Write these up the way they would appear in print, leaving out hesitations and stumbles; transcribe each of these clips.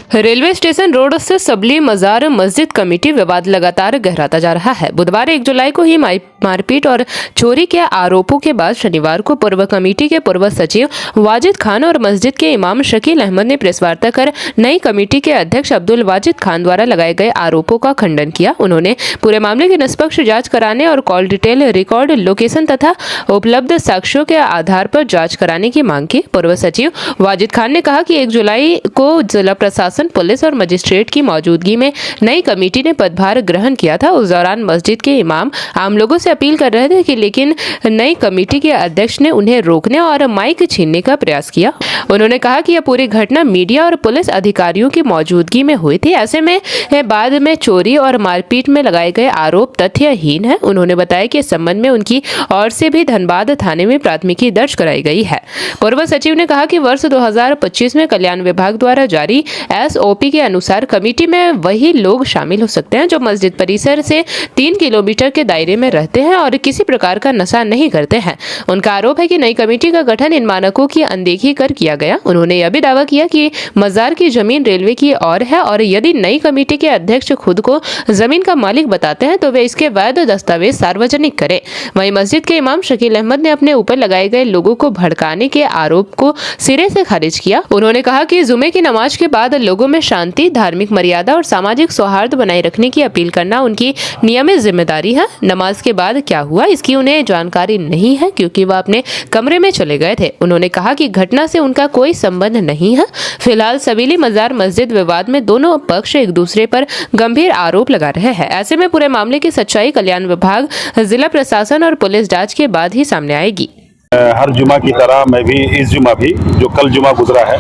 Railway station road से सबली मजार मस्जिद कमेटी विवाद लगातार गहराता जा रहा है। बुधवार 1 जुलाई को ही मारपीट और चोरी के आरोपों के बाद शनिवार को पूर्व कमेटी के पूर्व सचिव वाजिद खान और मस्जिद के इमाम शकील अहमद ने प्रेस वार्ता कर नई कमेटी के अध्यक्ष अब्दुल वाजिद खान द्वारा लगाए गए आरोपों का खंडन किया। उन्होंने पूरे मामले की निष्पक्ष जांच कराने और कॉल डिटेल, रिकॉर्ड, लोकेशन तथा उपलब्ध साक्ष्यों के आधार पर जांच कराने की मांग की। पूर्व सचिव वाजिद खान ने कहा कि 1 जुलाई को जिला प्रशासन, पुलिस और मजिस्ट्रेट की मौजूदगी में नई कमेटी ने पदभार ग्रहण किया था। उस दौरान मस्जिद के इमाम आम लोगों से अपील कर रहे थे कि लेकिन नई कमेटी के अध्यक्ष ने उन्हें रोकने और माइक छीनने का प्रयास किया। उन्होंने कहा कि यह पूरी घटना मीडिया और पुलिस अधिकारियों की मौजूदगी में हुई थी। ऐसे में बाद में चोरी और मारपीट में लगाए गए आरोप तथ्यहीन है। उन्होंने बताया कि इस संबंध में उनकी ओर से भी धनबाद थाने में प्राथमिकी दर्ज कराई गई है। पूर्व सचिव ने कहा कि वर्ष 2025 में कल्याण विभाग द्वारा जारी SOP के अनुसार कमेटी में वही लोग शामिल हो सकते हैं जो मस्जिद परिसर से 3 किलोमीटर के दायरे में रहते हैं और किसी प्रकार का नशा नहीं करते हैं। उनका आरोप है कि नई कमेटी का गठन इन मानकों की अनदेखी कर किया गया। उन्होंने यह भी दावा किया कि मजार की जमीन रेलवे की ओर है और यदि नई कमेटी के अध्यक्ष खुद को जमीन का मालिक बताते हैं तो वे इसके वैध दस्तावेज सार्वजनिक करें। वहीं मस्जिद के इमाम शकील अहमद ने अपने ऊपर लगाए गए लोगों को भड़काने के आरोप को सिरे से खारिज किया। उन्होंने कहा कि जुमे की नमाज के बाद लोगों में शांति, धार्मिक मर्यादा और सामाजिक सौहार्द बनाए रखने की अपील करना उनकी नियमित जिम्मेदारी है। नमाज के बाद क्या हुआ इसकी उन्हें जानकारी नहीं है क्योंकि वह अपने कमरे में चले गए थे। उन्होंने कहा कि घटना से उनका कोई संबंध नहीं है। फिलहाल सबीली मजार मस्जिद विवाद में दोनों पक्ष एक दूसरे पर गंभीर आरोप लगा रहे हैं। ऐसे में पूरे मामले की सच्चाई कल्याण विभाग, जिला प्रशासन और पुलिस जांच के बाद ही सामने आएगी। हर जुमा की तरह मैं भी इस जुमा भी जो कल जुमा गुजरा है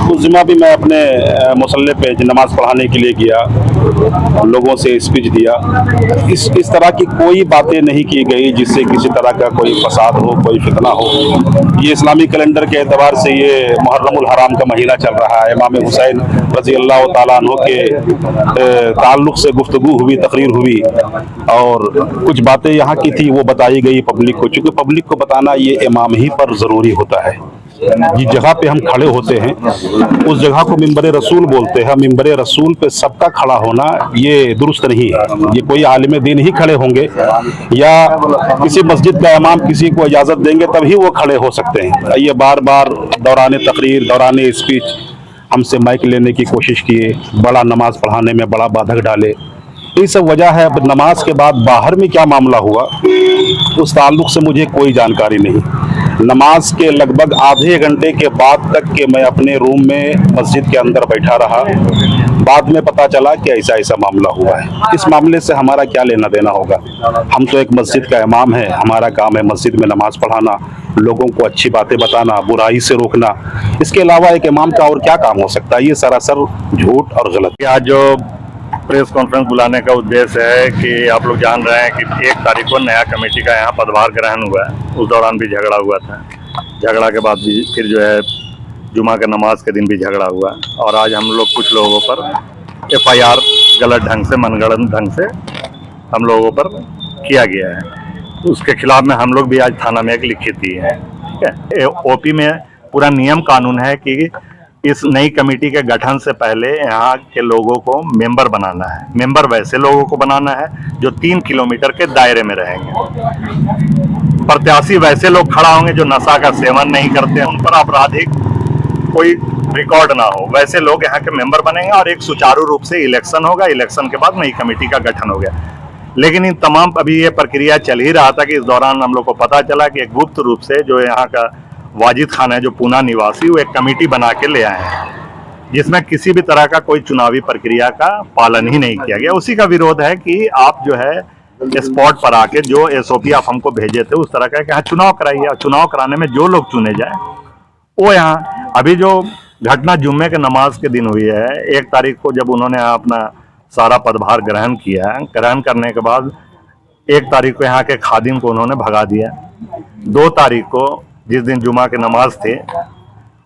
उस जुमा भी मैं अपने मुसल्ले पे नमाज पढ़ाने के लिए गया, लोगों से स्पीच दिया। इस तरह की कोई बातें नहीं की गई जिससे किसी तरह का कोई फसाद हो, कोई फितना हो। ये इस्लामी कैलेंडर के एतबार से ये मुहर्रमुल हराम का महीना चल रहा है। इमाम हुसैन रज़ी अल्लाह ताला अन्हु के ताल्लुक़ से गुफ्तगू हुई, तकरीर हुई और कुछ बातें यहाँ की थी वो बताई गई पब्लिक को। चूँकि पब्लिक को बताना ये इमाम ही पर ज़रूरी होता है। जिस जगह पे हम खड़े होते हैं उस जगह को मिंबर रसूल बोलते हैं। मिंबर रसूल पे सबका खड़ा होना ये दुरुस्त नहीं है। ये कोई आलिम दीन ही खड़े होंगे या किसी मस्जिद का इमाम किसी को इजाज़त देंगे तभी वो खड़े हो सकते हैं। ये बार बार दौरान तकरीर, दौरान स्पीच हमसे माइक लेने की कोशिश किए, बड़ा नमाज पढ़ाने में बड़ा बाधक डाले। ये सब वजह है। अब नमाज के बाद बाहर में क्या मामला हुआ उस ताल्लुक़ से मुझे कोई जानकारी नहीं। नमाज के लगभग आधे घंटे के बाद तक के मैं अपने रूम में मस्जिद के अंदर बैठा रहा। बाद में पता चला कि ऐसा ऐसा मामला हुआ है। इस मामले से हमारा क्या लेना देना होगा? हम तो एक मस्जिद का इमाम है, हमारा काम है मस्जिद में नमाज पढ़ाना, लोगों को अच्छी बातें बताना, बुराई से रोकना। इसके अलावा एक इमाम का और क्या काम हो सकता है? ये सरासर झूठ और गलत। आज जो प्रेस कॉन्फ्रेंस बुलाने का उद्देश्य है कि आप लोग जान रहे हैं कि 1 तारीख को नया कमेटी का यहाँ पदभार ग्रहण हुआ है। उस दौरान भी झगड़ा हुआ था। झगड़ा के बाद भी फिर जो है जुमा के नमाज के दिन भी झगड़ा हुआ और आज हम लोग कुछ लोगों पर FIR गलत ढंग से, मनगढ़ंत ढंग से हम लोगों पर किया गया है। उसके खिलाफ में हम लोग भी आज थाना में एक लिखित दिए हैं। ठीक है। OP में पूरा नियम कानून है कि इस नई कमेटी के गठन से पहले यहाँ के लोगों को मेंबर बनाना है। मेंबर वैसे लोगों को बनाना है जो 3 किलोमीटर के दायरे में रहेंगे। प्रत्याशी वैसे लोग खड़ा होंगे जो नशा का सेवन नहीं करते हैं, उन पर आपराधिक कोई रिकॉर्ड ना हो, वैसे लोग यहाँ के मेंबर बनेंगे और एक सुचारू रूप से इलेक्शन होगा। इलेक्शन के बाद नई कमेटी का गठन हो गया। लेकिन इन तमाम अभी ये प्रक्रिया चल ही रहा था कि इस दौरान हम लोग को पता चला कि एक गुप्त रूप से जो यहाँ का वाजिद खान है, जो पूना निवासी, वो एक कमेटी बना के ले आए हैं जिसमें किसी भी तरह का कोई चुनावी प्रक्रिया का पालन ही नहीं किया गया। उसी का विरोध है कि आप जो है स्पॉट पर आके जो SOP आप हमको भेजे थे उस तरह का कि यहाँ चुनाव कराइए। चुनाव कराने में जो लोग चुने जाए वो यहाँ। अभी जो घटना जुम्मे के नमाज के दिन हुई है, 1 तारीख को जब उन्होंने अपना सारा पदभार ग्रहण किया, ग्रहण करने के बाद 1 तारीख को यहाँ के खादिम को उन्होंने भगा दिया। 2 तारीख को जिस दिन जुमा की नमाज थे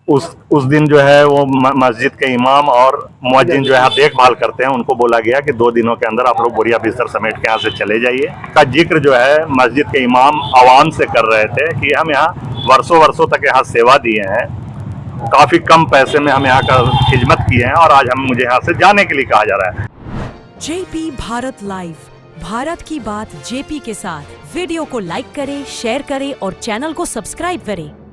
उस दिन जो है वो मस्जिद के इमाम और मुअज्जिन जो है देखभाल करते हैं, उनको बोला गया कि 2 दिनों के अंदर आप लोग बोरिया बिस्तर समेट के यहाँ से चले जाइए। का जिक्र जो है मस्जिद के इमाम आवाम से कर रहे थे कि हम यहाँ वर्षों वर्षों तक यहाँ सेवा दिए हैं काफ़ी कम पैसे में हम यहाँ का खिदमत किए हैं और आज मुझे यहाँ से जाने के लिए कहा जा रहा है। जेपी भारत लाइव, भारत की बात जेपी के साथ। वीडियो को लाइक करें, शेयर करें और चैनल को सब्सक्राइब करें।